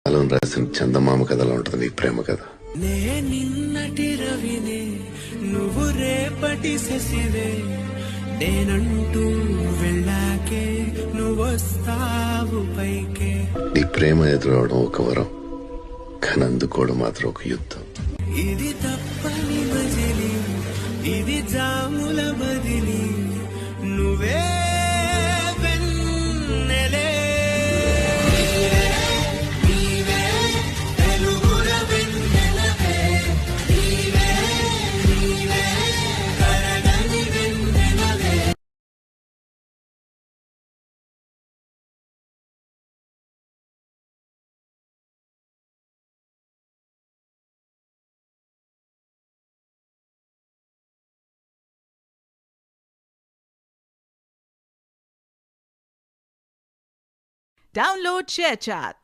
కాలం రాసిన చందమామ కథలో ఉంటుంది నీ ప్రేమ కథ. నే నిన్నటి రవినే నువ్వు రేపటి శశివే, నేనంటూ వెళ్ళాకే నువ్వొస్తావు పైకే. నీ ప్రేమ ఎదురవడం ఒక వరం, కానీ అందుకోవడం మాత్రం ఒక యుద్ధం. ఇది తప్పని మజిలి, ఇది జాముల బదిలి, నువ్వే వెన్నెలే. నీవే వెలుగుల వెన్నెలవే, నీవే నీవే కరగని వెన్నెలవే. Download ShareChat.